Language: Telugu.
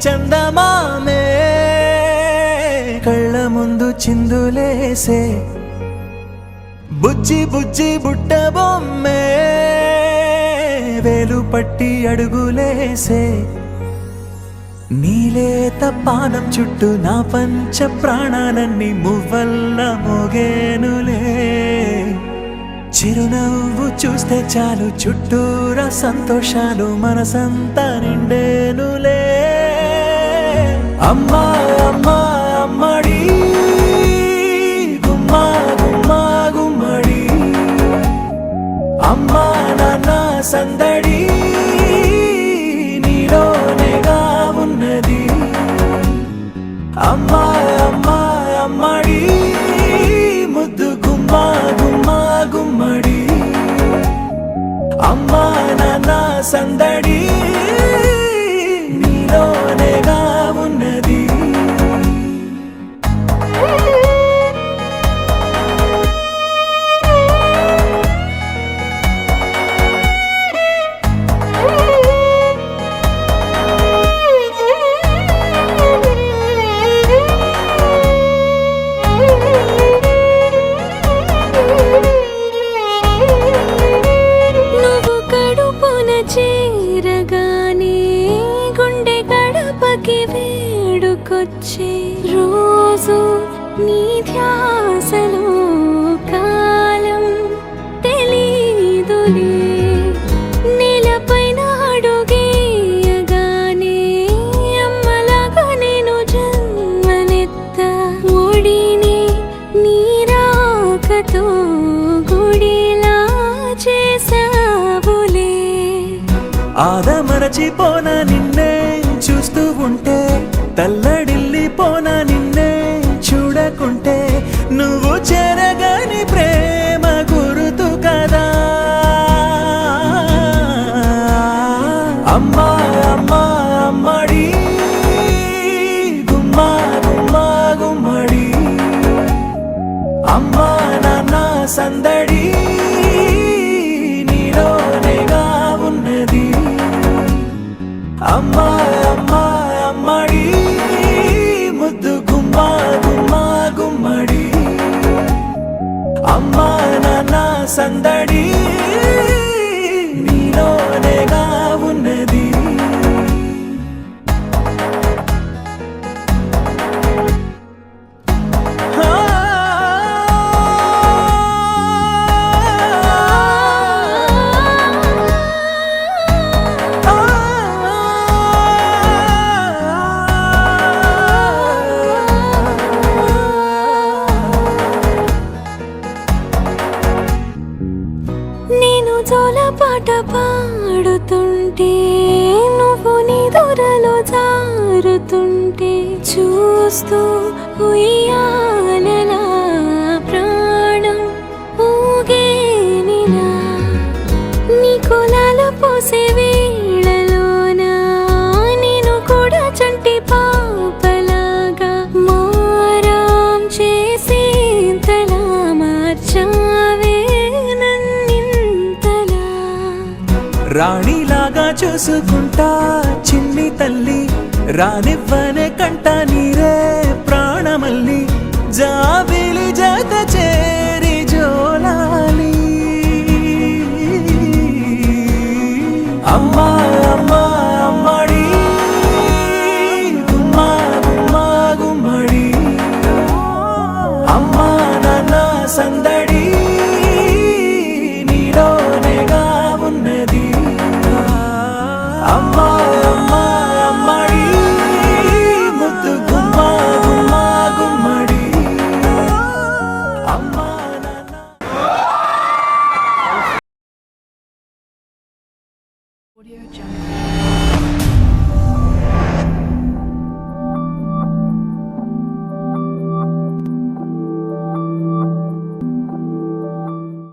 చందమామే కళ్ళ ముందు చిందులేసే బుజ్జి బుజ్జి బుట్ట బొమ్మే వేలు పట్టి అడుగులేసే నీలేత పానం చుట్టూ నా పంచ ప్రాణాలన్నీ మువ్వల్ల మోగేనులే చిరునవ్వు చూస్తే చాలు చుట్టూరా సంతోషాలు మనసంతా నిండేనులే అమ్మా అమ్మా అమ్మడి గుమ్మా గుమ్మా గుమ్మడి అమ్మా నాన్న సందడి నీలోనేగా ఉన్నది అమ్మా అమ్మా అమ్మడి ముద్దు గుమ్మా గుమ్మా గుమ్మడి అమ్మా నాన్న సందడి నీలోనేగా ఉన్నది చేరగానే గుండె గడపకి వేడుకొచ్చే రోజు నీ ధ్యాసలో కాలం తెలీదులే నేలపైన అడుగేయగానే అమ్మలాగా నేను జన్మనెత్త ఒడిని నీ రాకతో గుడిలా చేసావులే ఆదమరచిపోన నిన్నే చూస్తూ ఉంటే తల్లడిల్లిపోన నిన్నే చూడకుంటే నువ్వు చెరగని ప్రేమ గురుతు కదా అమ్మా అమ్మా అమ్మడి గుమ్మా గుమ్మా గుమ్మడి అమ్మా నాన్న సందడి నీలోనేగా ఉన్నది అమ్మా అమ్మా అమ్మడి ముద్దు గుమ్మా గుమ్మా గుమ్మడి అమ్మా నాన్న సందడి నీలోనేగా ఉన్నది నేను జోలపాట పాడుతుంటే నువ్వు నీ దూరలో జారుతుంటే చూస్తూ ఉయ్యాలలా ప్రాణం ఊగేనిలా నీ కులాల పోసే వేళలోనా నేను కూడా చంటి పాపలాగా మారాం చేసేంతలా మార్చావే రాణిలాగా చూసుకుంటా చిన్ని తల్లి రానివ్వనే కంట నీరే ప్రాణమల్లి జాబిలి జత చేరి జోలాలి అమ్మా అమ్మా అమ్మడి గుమ్మా గుమ్మా గుమ్మడి అమ్మా నాన్న సందడి నీలోనేగా ఉన్నది అమ్మా అమ్మా అమ్మడి ముద్దు గుమ్మా గుమ్మా గుమ్మడి అమ్మా